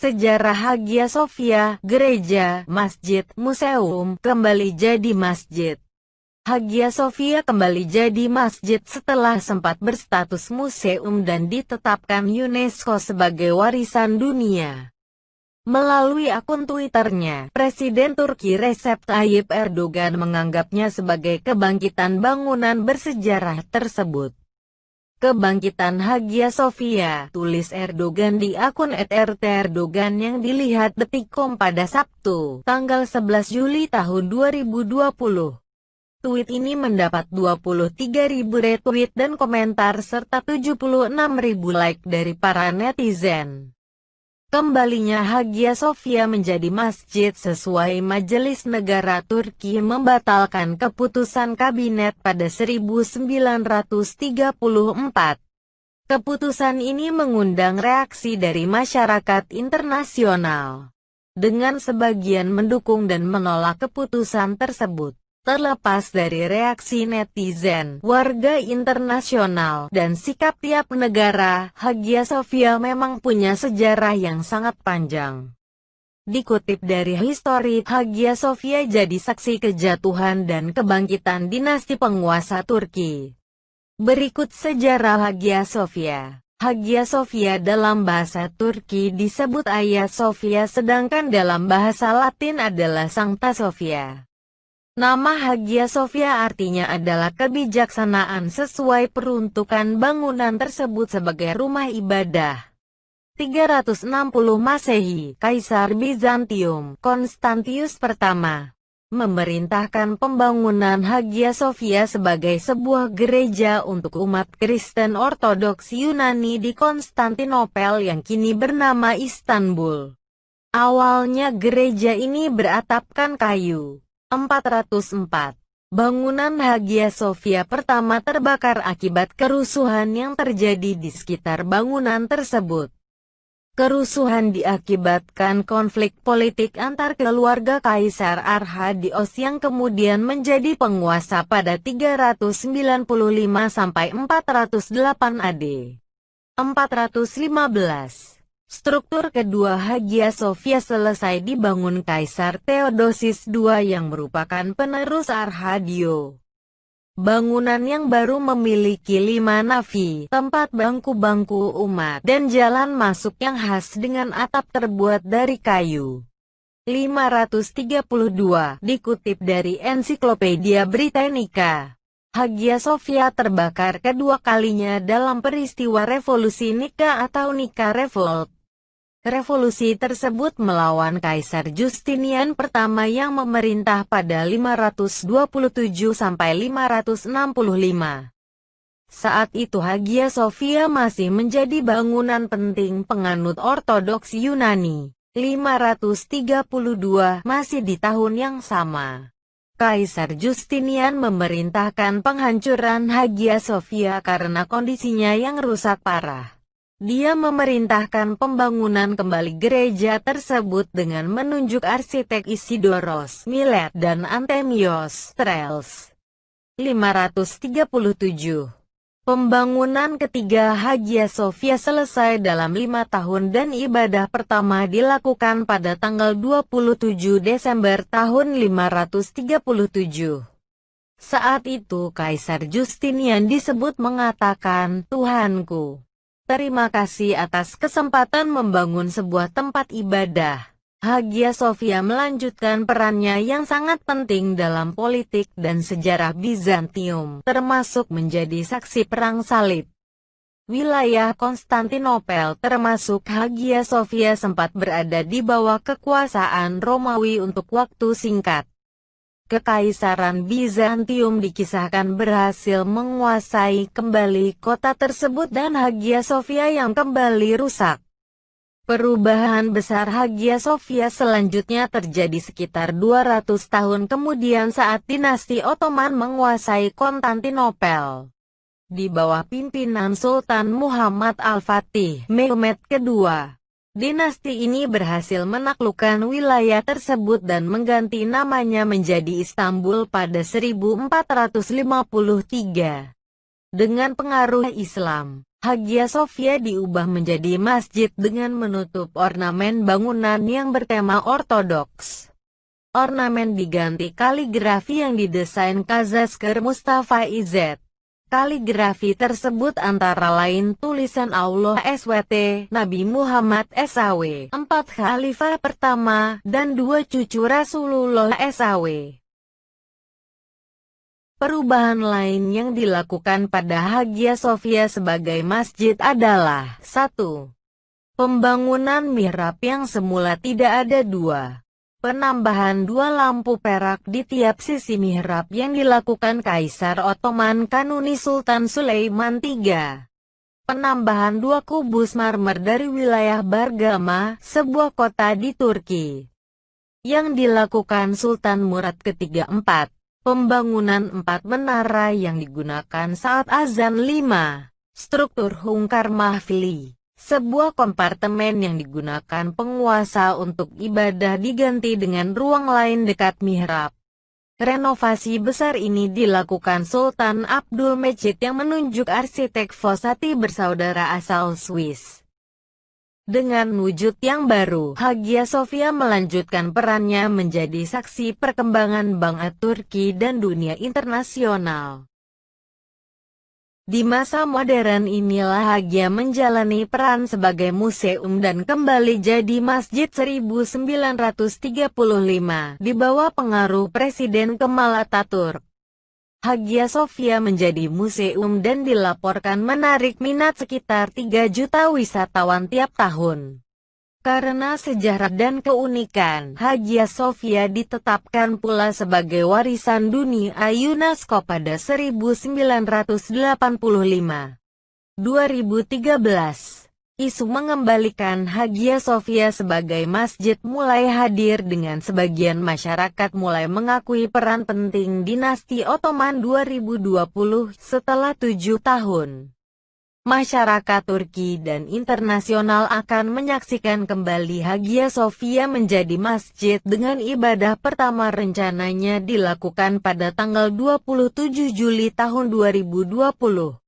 Sejarah Hagia Sophia, gereja, masjid, museum, kembali jadi masjid. Hagia Sophia kembali jadi masjid setelah sempat berstatus museum dan ditetapkan UNESCO sebagai warisan dunia. Melalui akun Twitternya, Presiden Turki Recep Tayyip Erdogan menganggapnya sebagai kebangkitan bangunan bersejarah tersebut. Kebangkitan Hagia Sophia, tulis Erdogan di akun @RT_Erdogan yang dilihat Detikcom pada Sabtu, tanggal 11 Juli tahun 2020. Tweet ini mendapat 23.000 retweet dan komentar serta 76.000 like dari para netizen. Kembalinya Hagia Sophia menjadi masjid sesuai Majelis Negara Turki membatalkan keputusan kabinet pada 1934. Keputusan ini mengundang reaksi dari masyarakat internasional, dengan sebagian mendukung dan menolak keputusan tersebut. Terlepas dari reaksi netizen, warga internasional, dan sikap tiap negara, Hagia Sophia memang punya sejarah yang sangat panjang. Dikutip dari History, Hagia Sophia jadi saksi kejatuhan dan kebangkitan dinasti penguasa Turki. Berikut sejarah Hagia Sophia. Hagia Sophia dalam bahasa Turki disebut Hagia Sophia sedangkan dalam bahasa Latin adalah Sancta Sophia. Nama Hagia Sophia artinya adalah kebijaksanaan sesuai peruntukan bangunan tersebut sebagai rumah ibadah. 360 Masehi, Kaisar Bizantium, Konstantius I, memerintahkan pembangunan Hagia Sophia sebagai sebuah gereja untuk umat Kristen Ortodoks Yunani di Konstantinopel yang kini bernama Istanbul. Awalnya gereja ini beratapkan kayu. 404. Bangunan Hagia Sophia pertama terbakar akibat kerusuhan yang terjadi di sekitar bangunan tersebut. Kerusuhan diakibatkan konflik politik antar keluarga Kaisar Arhadios yang kemudian menjadi penguasa pada 395–408 AD. 415. Struktur kedua Hagia Sophia selesai dibangun Kaisar Theodosius II yang merupakan penerus Arhadio. Bangunan yang baru memiliki 5 navi, tempat bangku-bangku umat, dan jalan masuk yang khas dengan atap terbuat dari kayu. 532, dikutip dari Ensiklopedia Britannica. Hagia Sophia terbakar kedua kalinya dalam peristiwa revolusi Nika atau Nika Revolt. Revolusi tersebut melawan Kaisar Justinian I yang memerintah pada 527–565. Saat itu Hagia Sophia masih menjadi bangunan penting penganut Ortodoks Yunani. 532, masih di tahun yang sama, Kaisar Justinian memerintahkan penghancuran Hagia Sophia karena kondisinya yang rusak parah. Dia memerintahkan pembangunan kembali gereja tersebut dengan menunjuk arsitek Isidoros Milet dan Antemios Strels. 537. Pembangunan ketiga Hagia Sophia selesai dalam 5 tahun dan ibadah pertama dilakukan pada tanggal 27 Desember tahun 537. Saat itu Kaisar Justinian disebut mengatakan, "Tuhanku, terima kasih atas kesempatan membangun sebuah tempat ibadah." Hagia Sophia melanjutkan perannya yang sangat penting dalam politik dan sejarah Bizantium, termasuk menjadi saksi perang salib. Wilayah Konstantinopel termasuk Hagia Sophia sempat berada di bawah kekuasaan Romawi untuk waktu singkat. Kekaisaran Bizantium dikisahkan berhasil menguasai kembali kota tersebut dan Hagia Sophia yang kembali rusak. Perubahan besar Hagia Sophia selanjutnya terjadi sekitar 200 tahun kemudian saat dinasti Ottoman menguasai Konstantinopel. Di bawah pimpinan Sultan Muhammad Al-Fatih Mehmed II. Dinasti ini berhasil menaklukkan wilayah tersebut dan mengganti namanya menjadi Istanbul pada 1453. Dengan pengaruh Islam, Hagia Sophia diubah menjadi masjid dengan menutup ornamen bangunan yang bertema ortodoks. Ornamen diganti kaligrafi yang didesain Kazasker Mustafa Izzet. Kaligrafi tersebut antara lain tulisan Allah SWT, Nabi Muhammad SAW, 4 Khalifah pertama, dan 2 cucu Rasulullah SAW. Perubahan lain yang dilakukan pada Hagia Sophia sebagai masjid adalah 1. Pembangunan mihrab yang semula tidak ada 2. Penambahan 2 lampu perak di tiap sisi mihrab yang dilakukan Kaisar Ottoman Kanuni Sultan Sulaiman III. Penambahan 2 kubus marmer dari wilayah Bergama, sebuah kota di Turki, yang dilakukan Sultan Murad III. 4. Pembangunan 4 menara yang digunakan saat azan 5. Struktur Hungkar Mahfili, sebuah kompartemen yang digunakan penguasa untuk ibadah diganti dengan ruang lain dekat mihrab. Renovasi besar ini dilakukan Sultan Abdul Mejid yang menunjuk arsitek Fossati bersaudara asal Swiss. Dengan wujud yang baru, Hagia Sophia melanjutkan perannya menjadi saksi perkembangan bangsa Turki dan dunia internasional. Di masa modern inilah Hagia menjalani peran sebagai museum dan kembali jadi masjid 1935 di bawah pengaruh Presiden Kemal Atatürk. Hagia Sophia menjadi museum dan dilaporkan menarik minat sekitar 3 juta wisatawan tiap tahun. Karena sejarah dan keunikan, Hagia Sophia ditetapkan pula sebagai warisan dunia UNESCO pada 1985. 2013. Isu mengembalikan Hagia Sophia sebagai masjid mulai hadir dengan sebagian masyarakat mulai mengakui peran penting dinasti Ottoman 2020 setelah 7 tahun. Masyarakat Turki dan internasional akan menyaksikan kembali Hagia Sophia menjadi masjid dengan ibadah pertama rencananya dilakukan pada tanggal 27 Juli tahun 2020.